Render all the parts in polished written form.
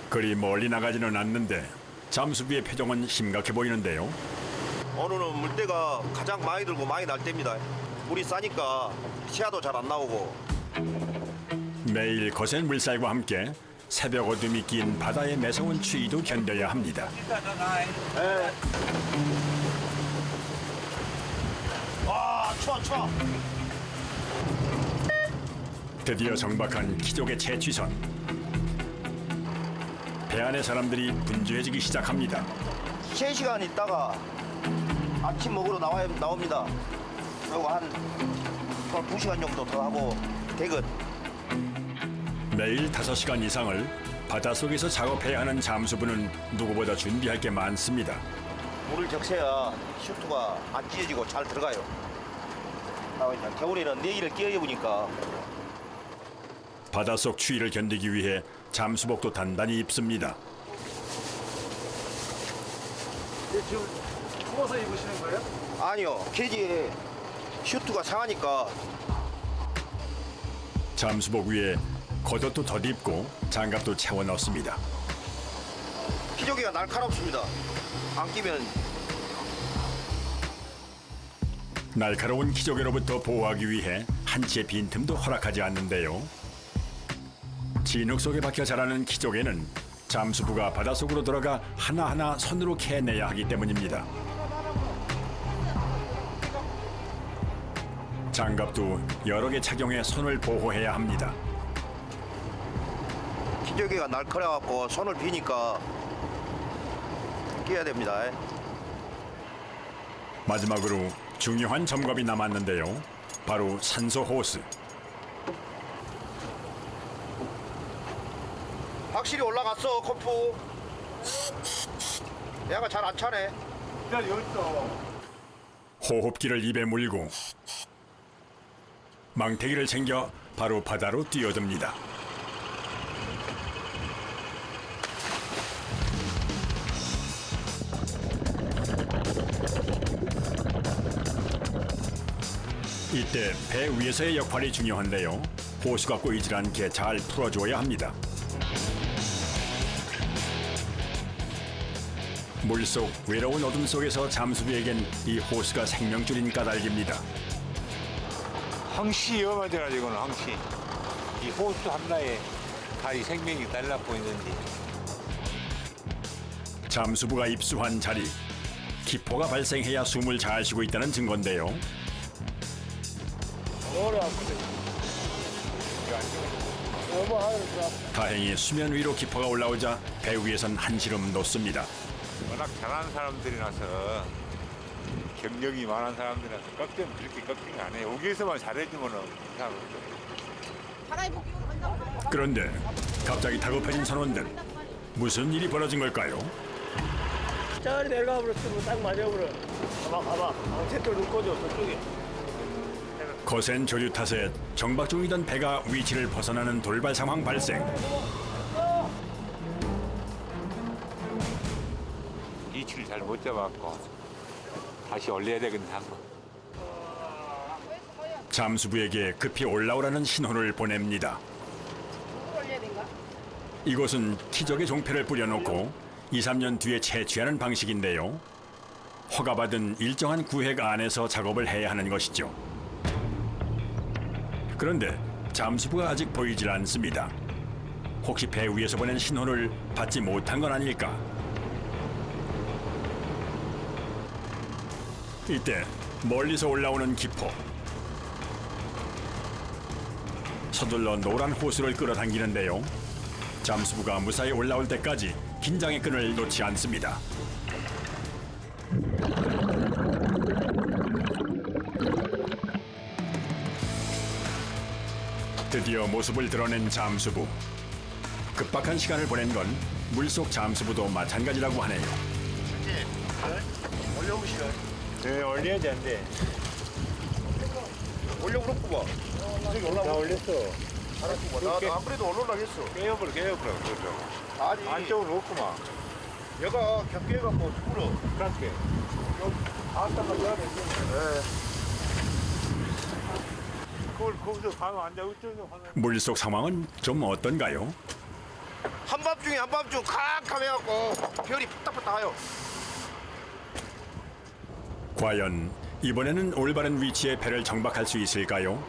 그리 멀리 나가지는 않는데 잠수부의 표정은 심각해 보이는데요. 오늘은 물때가 가장 많이 들고 많이 날 때입니다. 물이 싸니까 시야도 잘 안 나오고. 매일 거센 물살과 함께 새벽 어둠이 낀 바다의 매서운 추위도 견뎌야 합니다. 네. 와, 추워. 드디어 정박한 키족의 채취선. 배 안의 사람들이 분주해지기 시작합니다. 3시간 있다가 아침 먹으러 나옵니다. 그리고 한 2시간 정도 더 하고 퇴근. 매일 5시간 이상을 바닷속에서 작업해야 하는 잠수부는 누구보다 준비할 게 많습니다. 물을 적셔야 슈트가 안 찢어지고 잘 들어가요. 겨울에는 내일을 끼어 입으니까. 바닷속 추위를 견디기 위해 잠수복도 단단히 입습니다. 지금 추워서 입으시는 거예요? 아니요, 케이지에 슈트가 상하니까. 잠수복 위에 겉옷도 덧입고 장갑도 채워 넣습니다. 피조개가 날카롭습니다. 안 끼면. 날카로운 키조개로부터 보호하기 위해 한치의 빈틈도 허락하지 않는데요. 진흙 속에 박혀 자라는 키조개는 잠수부가 바닷속으로 들어가 하나하나 손으로 캐내야 하기 때문입니다. 장갑도 여러 개 착용해 손을 보호해야 합니다. 피조개가 날카로워갖고 손을 비니까 끼야 됩니다. 마지막으로 중요한 점검이 남았는데요. 바로 산소 호스. 확실히 올라갔어, 코프. 얘가 잘 안 차네. 일단 여기 있어. 호흡기를 입에 물고 망태기를 챙겨 바로 바다로 뛰어듭니다. 이때 배 위에서의 역할이 중요한데요. 호수가 꼬이질 않게 잘 풀어줘야 합니다. 물속 외로운 어둠 속에서 잠수부에겐 이 호수가 생명줄인 까닭입니다. 항시 위험하잖아. 이거는 항시 이 호수 하나에 다 이 생명이 달라붙고 있는데 잠수부가 입수한 자리, 기포가 발생해야 숨을 잘 쉬고 있다는 증거인데요. 다행히 수면 위로 기포가 올라오자 배 위에선 한시름 놓습니다. 워낙 잘하는 사람들이라서 경력이 많은 사람들이라서 걱정 그렇게 걱정 안 해요. 여기에서만 잘해주면은 그런데 갑자기 다급해진 선원들, 무슨 일이 벌어진 걸까요? 저리 내려가 버렸으면 딱 맞아버려. 가봐. 방채돌 눈 꺼져, 저쪽에. 거센 조류 탓에 정박 중이던 배가 위치를 벗어나는 돌발 상황 발생. 이치를 잘 못 잡았고 다시 올려야 되겠네 한번. 잠수부에게 급히 올라오라는 신호를 보냅니다. 이곳은 키적의 종패를 뿌려놓고 2, 3년 뒤에 채취하는 방식인데요. 허가받은 일정한 구획 안에서 작업을 해야 하는 것이죠. 그런데 잠수부가 아직 보이질 않습니다. 혹시 배 위에서 보낸 신호를 받지 못한 건 아닐까? 이때 멀리서 올라오는 기포. 서둘러 노란 호수를 끌어당기는데요. 잠수부가 무사히 올라올 때까지 긴장의 끈을 놓지 않습니다. 드디어 모습을 드러낸 잠수부. 급박한 시간을 보낸 건 물속 잠수부도 마찬가지라고 하네요. 올려보시죠. 네, 올려야 되는데. 올려보놓고 봐. 다 올렸어. 알았고 봐. 나안 그래도 올라가겠어. 깨어버려. 그러죠. 아니, 안쪽으로 놓구만. 얘가 겹겨갖고 불어. 그렇게. 아따가 여야 돼. 그걸 거기서 가면 안 돼. 이쪽에서 하면. 물속 상황은 좀 어떤가요? 한밤중 캄캄해갖고 별이 푸딱푸딱 하요. 과연 이번에는 올바른 위치에 배를 정박할 수 있을까요?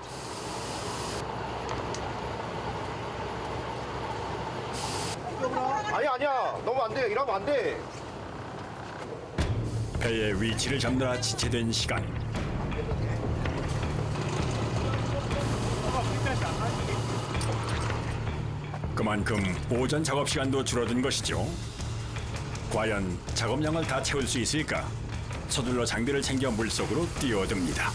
아니야. 너무 안 돼. 이러면 안 돼. 배의 위치를 잡느라 지체된 시간. 그만큼 오전 작업 시간도 줄어든 것이죠. 과연 작업량을 다 채울 수 있을까? 서둘러 장비를 챙겨 물속으로 뛰어듭니다.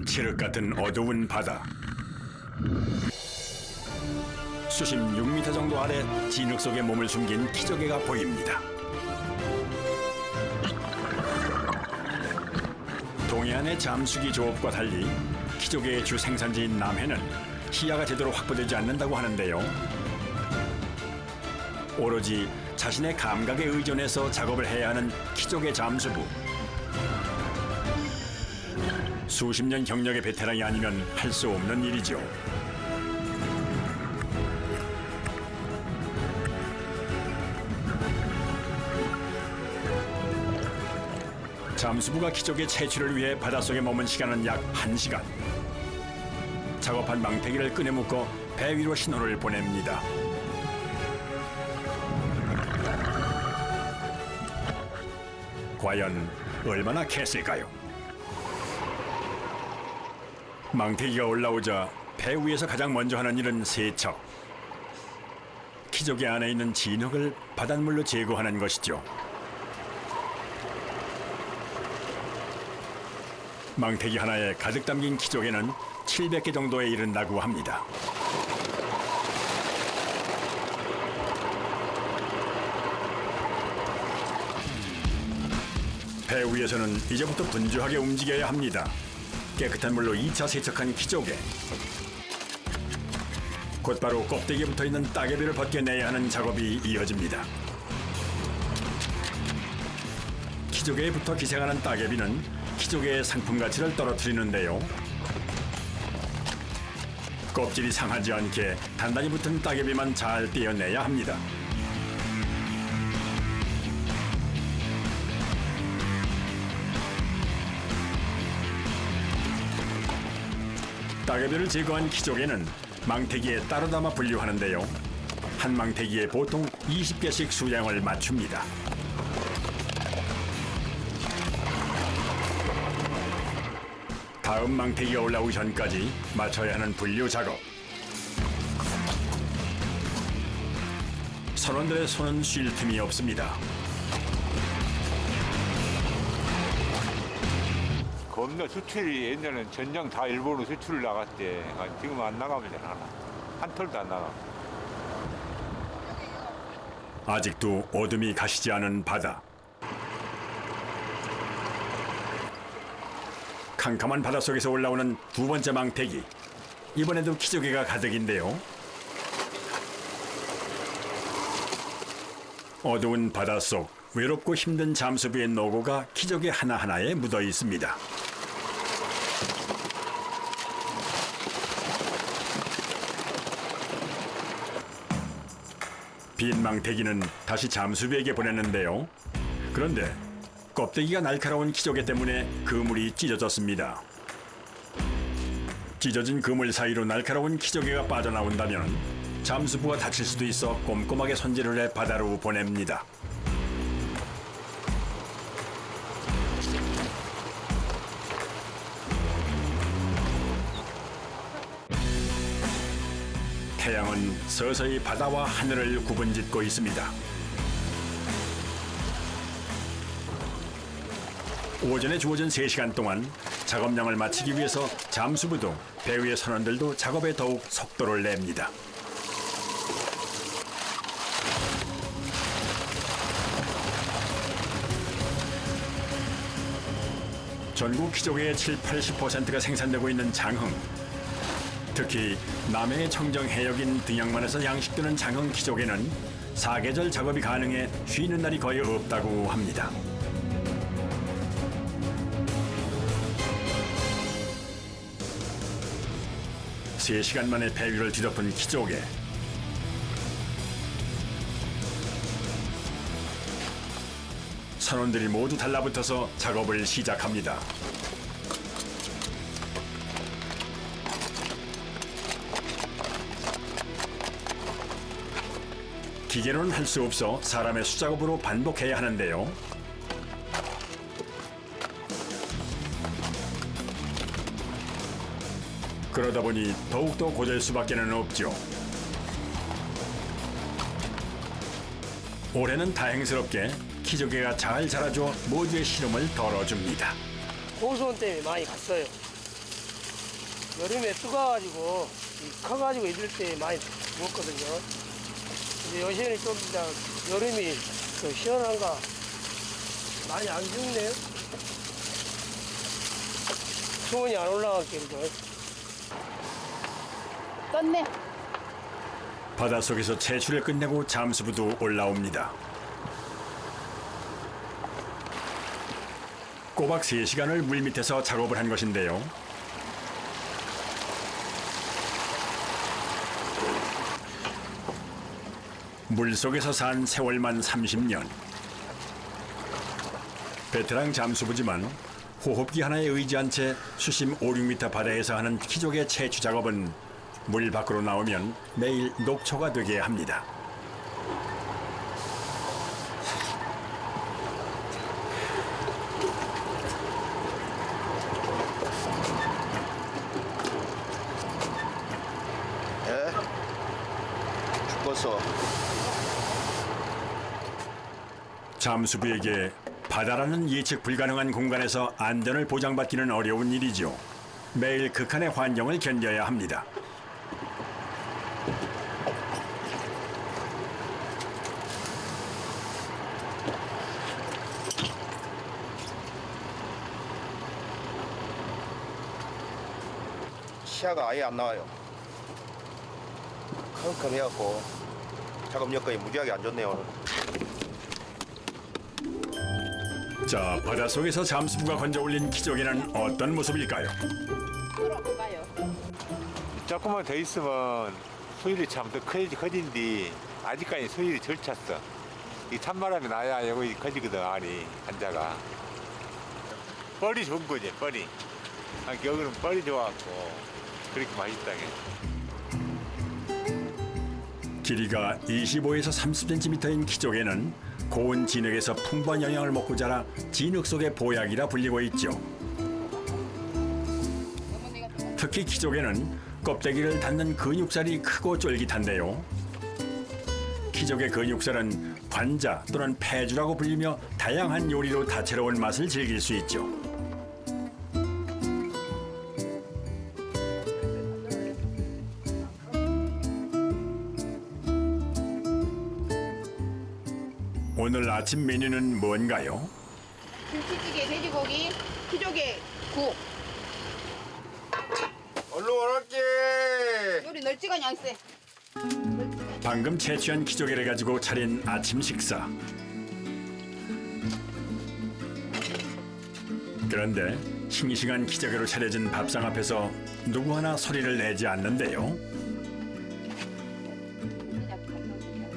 칠흑 같은 어두운 바다. 수심 6m 정도 아래 진흙 속에 몸을 숨긴 키조개가 보입니다. 동해안의 잠수기 조업과 달리 키조개의 주 생산지인 남해는 시야가 제대로 확보되지 않는다고 하는데요. 오로지 자신의 감각에 의존해서 작업을 해야 하는 키조개 잠수부. 수십 년 경력의 베테랑이 아니면 할 수 없는 일이죠. 잠수부가 키조개 채취를 위해 바닷속에 머문 시간은 약 1시간. 작업한 망태기를 끈에 묶어 배 위로 신호를 보냅니다. 과연 얼마나 캤을까요? 망태기가 올라오자 배 위에서 가장 먼저 하는 일은 세척. 키조개 안에 있는 진흙을 바닷물로 제거하는 것이죠. 망태기 하나에 가득 담긴 키조개는 700개 정도에 이른다고 합니다. 배 위에서는 이제부터 분주하게 움직여야 합니다. 깨끗한 물로 2차 세척한 키조개. 곧바로 껍데기에 붙어있는 따개비를 벗겨내야 하는 작업이 이어집니다. 키조개에 붙어 기생하는 따개비는 키조개의 상품 가치를 떨어뜨리는데요. 껍질이 상하지 않게 단단히 붙은 따개비만 잘 떼어내야 합니다. 따개비를 제거한 키조개는 망태기에 따로 담아 분류하는데요. 한 망태기에 보통 20개씩 수량을 맞춥니다. 다음 망태기가 올라오기 전까지 마쳐야 하는 분류 작업. 선원들의 손은 쉴 틈이 없습니다. 겁나 수출이 옛날에는 전장 다 일본으로 수출을 나갔대. 지금 안 나가면 하나. 한 털도 안 나가. 아직도 어둠이 가시지 않은 바다. 캄캄한 바닷속에서 올라오는 두 번째 망태기. 이번에도 키조개가 가득인데요. 어두운 바닷속, 외롭고 힘든 잠수부의 노고가 키조개 하나하나에 묻어 있습니다. 빈 망태기는 다시 잠수부에게 보냈는데요. 그런데 껍데기가 날카로운 키조개 때문에 그물이 찢어졌습니다. 찢어진 그물 사이로 날카로운 키조개가 빠져나온다면 잠수부가 다칠 수도 있어 꼼꼼하게 손질을 해 바다로 보냅니다. 태양은 서서히 바다와 하늘을 구분짓고 있습니다. 오전에 주어진 3시간 동안 작업량을 마치기 위해서 잠수부도 배 위의 선원들도 작업에 더욱 속도를 냅니다. 전국 키조개의 70-80%가 생산되고 있는 장흥. 특히 남해의 청정 해역인 등양만에서 양식되는 장흥 키조개는 사계절 작업이 가능해 쉬는 날이 거의 없다고 합니다. 3시간 만에 배 위를 뒤덮은 키조개. 선원들이 모두 달라붙어서 작업을 시작합니다. 기계로는 할 수 없어 사람의 수작업으로 반복해야 하는데요. 그러다 보니 더욱더 고될 수밖에는 없죠. 올해는 다행스럽게 키조개가 잘 자라줘 모두의 시름을 덜어줍니다. 고수원 때문에 많이 갔어요. 여름에 뜨거워가지고 커가지고 이럴 때 많이 먹었거든요. 근데 요새는 좀 이제 여름이 그 시원한가 많이 안 죽네요. 수온이 안 올라갔길래. 떴네. 바닷속에서 채취를 끝내고 잠수부도 올라옵니다. 꼬박 3시간을 물밑에서 작업을 한 것인데요. 물속에서 산 세월만 30년. 베테랑 잠수부지만 호흡기 하나에 의지한 채 수심 5, 6m 바다에서 하는 키조개 채취 작업은 물 밖으로 나오면 매일 녹초가 되게 합니다. 예? 죽었어. 잠수부에게 바다라는 예측 불가능한 공간에서 안전을 보장받기는 어려운 일이죠. 매일 극한의 환경을 견뎌야 합니다. 시야가 아예 안 나와요. 컴컴해갖고 작업 여건이 무지하게 안 좋네요 오늘. 자, 바닷속에서 잠수부가 건져 올린 키조개는 어떤 모습일까요? 들어볼까요? 조금만 더 있으면 수율이 참 더 커진디 아직까지 수율이 덜 찼어. 이 찬바람이 나야 여기 커지거든 알이 한자가. 뻘이 좋은 거지 뻘이. 여기는 뻘이 좋아갖고 그렇게 맛있다게. 길이가 25에서 30cm인 키조개는 고온 진흙에서 풍부한 영양을 먹고 자라 진흙 속의 보약이라 불리고 있죠. 특히 키조개는 껍데기를 닫는 근육살이 크고 쫄깃한데요. 키조개 근육살은 관자 또는 폐주라고 불리며 다양한 요리로 다채로운 맛을 즐길 수 있죠. 오늘 아침 메뉴는 뭔가요? 김치찌개, 돼지고기, 키조개, 국. 얼른 오랄게. 요리 널찍하니 안 쎄. 방금 채취한 키조개를 가지고 차린 아침 식사. 그런데 싱싱한 키조개로 차려진 밥상 앞에서 누구 하나 소리를 내지 않는데요.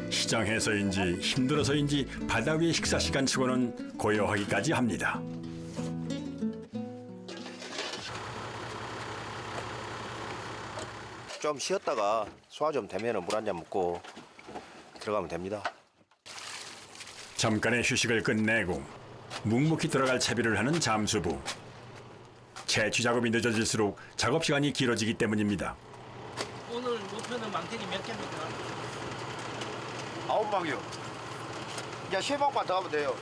시장에서인지 힘들어서인지 바다 위의 식사 시간치고는 고요하기까지 합니다. 좀 쉬었다가 소화 좀 되면 물 한 잔 먹고 들어가면 됩니다. 잠깐의 휴식을 끝내고 묵묵히 들어갈 채비를 하는 잠수부. 채취 작업이 늦어질수록 작업 시간이 길어지기 때문입니다. 오늘 목표는 망태기 몇 개입니까? 9방이요. 이제 3방만 더 하면 돼요.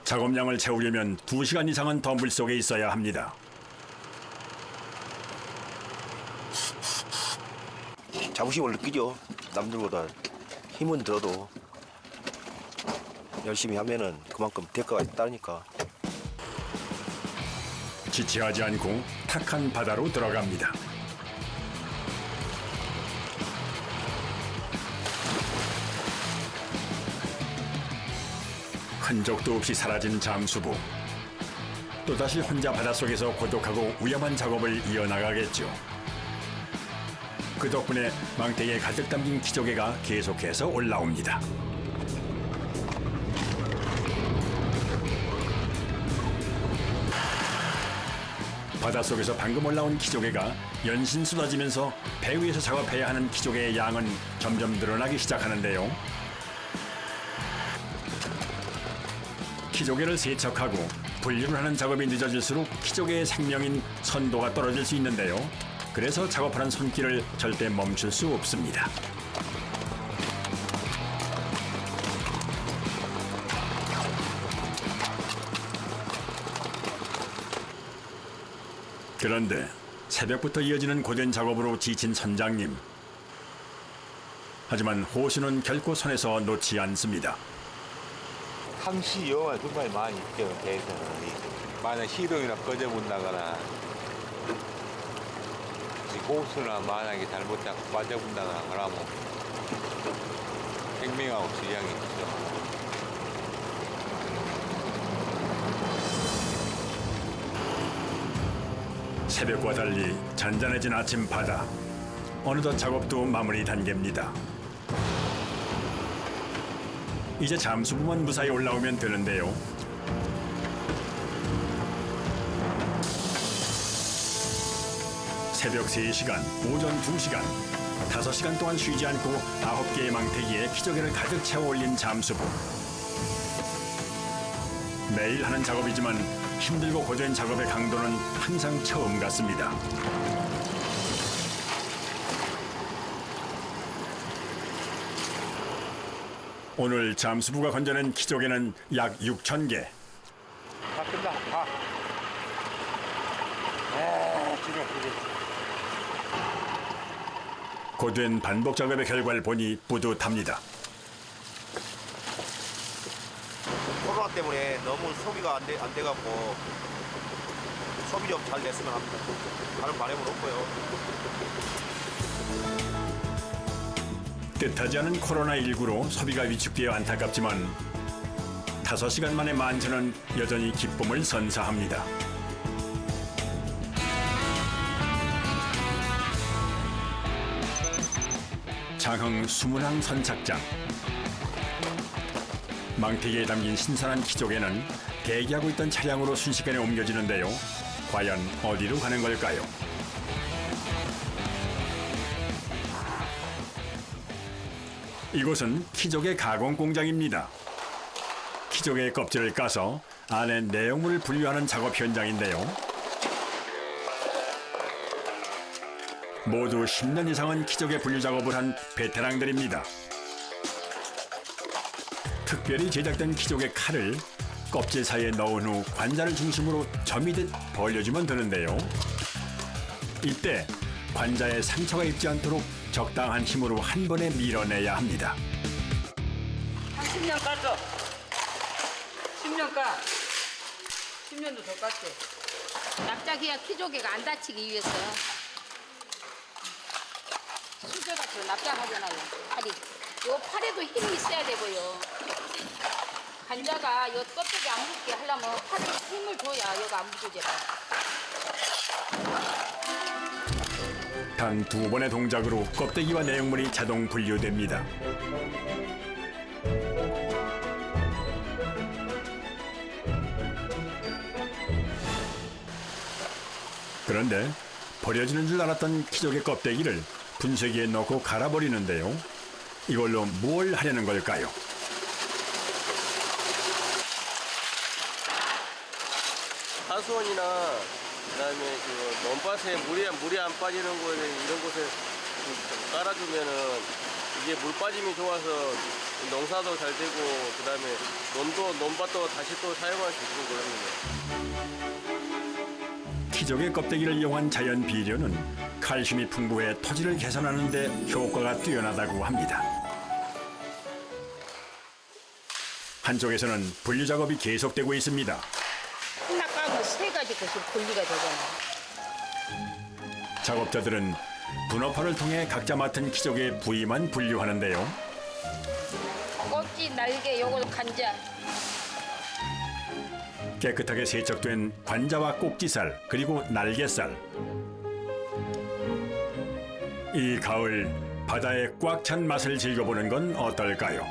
작업량을 채우려면 2시간 이상은 더 물속에 있어야 합니다. 자부심을 느끼죠. 남들보다 힘은 들어도 열심히 하면은 그만큼 대가가 있다니까. 지체하지 않고 탁한 바다로 들어갑니다. 흔적도 없이 사라진 잠수부. 또다시 혼자 바닷속에서 고독하고 위험한 작업을 이어나가겠죠. 그 덕분에 망태기에 가득 담긴 키조개가 계속해서 올라옵니다. 바닷속에서 방금 올라온 키조개가 연신 쏟아지면서 배 위에서 작업해야 하는 키조개의 양은 점점 늘어나기 시작하는데요. 키조개를 세척하고 분류를 하는 작업이 늦어질수록 키조개의 생명인 선도가 떨어질 수 있는데요. 그래서 작업하는 손길을 절대 멈출 수 없습니다. 그런데 새벽부터 이어지는 고된 작업으로 지친 선장님. 하지만 호수는 결코 손에서 놓지 않습니다. 항시 여가 정말 많이 있죠. 배에서는 만약 시동이나 꺼져본다거나 호수나 만약에 잘못 잡고 빠져본다거나 그러면 생명하고 지장이 있죠. 새벽과 달리 잔잔해진 아침 바다. 어느덧 작업도 마무리 단계입니다. 이제 잠수부만 무사히 올라오면 되는데요. 새벽 3시간, 오전 2시간, 5시간 동안 쉬지 않고 9개의 망태기에 키조개를 가득 채워 올린 잠수부. 매일 하는 작업이지만 힘들고 고된 작업의 강도는 항상 처음 같습니다. 오늘 잠수부가 건져낸 키조개는 약 6,000개. 다 끝나. 가. 지금 고된 반복 작업의 결과를 보니 뿌듯합니다. 코로나 때문에 너무 소비가 안 돼갖고 소비 좀 잘 됐으면 합니다. 다른 바람은 없고요. 뜻하지 않은 코로나19로 소비가 위축되어 안타깝지만 5시간 만에 만천은 여전히 기쁨을 선사합니다. 장흥 수문항 선착장. 망태기에 담긴 신선한 키조개는 대기하고 있던 차량으로 순식간에 옮겨지는데요. 과연 어디로 가는 걸까요? 이곳은 키조개 가공 공장입니다. 키조개의 껍질을 까서 안에 내용물을 분류하는 작업 현장인데요. 모두 10년 이상은 키조개 분류 작업을 한 베테랑들입니다. 특별히 제작된 키조개 칼을 껍질 사이에 넣은 후 관자를 중심으로 점이듯 벌려주면 되는데요. 이때 관자에 상처가 입지 않도록 적당한 힘으로 한 번에 밀어내야 합니다. 한 10년 깠어. 10년 까. 10년도 더 깠지. 납작이야 키조개가 안 다치기 위해서. 수저같이 납작하잖아요. 팔이. 요 팔에도 힘이 있어야 되고요. 관자가 요 껍데기 안 묻게 하려면 팔에 힘을 줘야 여기가 안 묻어져요. 단 2번의 동작으로 껍데기와 내용물이 자동 분류됩니다. 그런데 버려지는 줄 알았던 키조개 껍데기를 분쇄기에 넣고 갈아버리는데요. 이걸로 뭘 하려는 걸까요? 하수원이나 그다음에 그 논밭에 물이 안 빠지는 거에 이런 곳에 깔아주면은 이게 물 빠짐이 좋아서 농사도 잘 되고 그다음에 논밭도 다시 또 사용할 수 있고 그럽니다. 키조개 껍데기를 이용한 자연 비료는 칼슘이 풍부해 토지를 개선하는 데 효과가 뛰어나다고 합니다. 한쪽에서는 분류 작업이 계속되고 있습니다. 하나 까면 3가지 것이 분리가 되잖아요. 작업자들은 분업화를 통해 각자 맡은 키조개 부위만 분류하는데요. 껍질, 날개, 요걸 관자. 깨끗하게 세척된 관자와 꼭지살 그리고 날개살. 이 가을 바다의 꽉 찬 맛을 즐겨보는 건 어떨까요?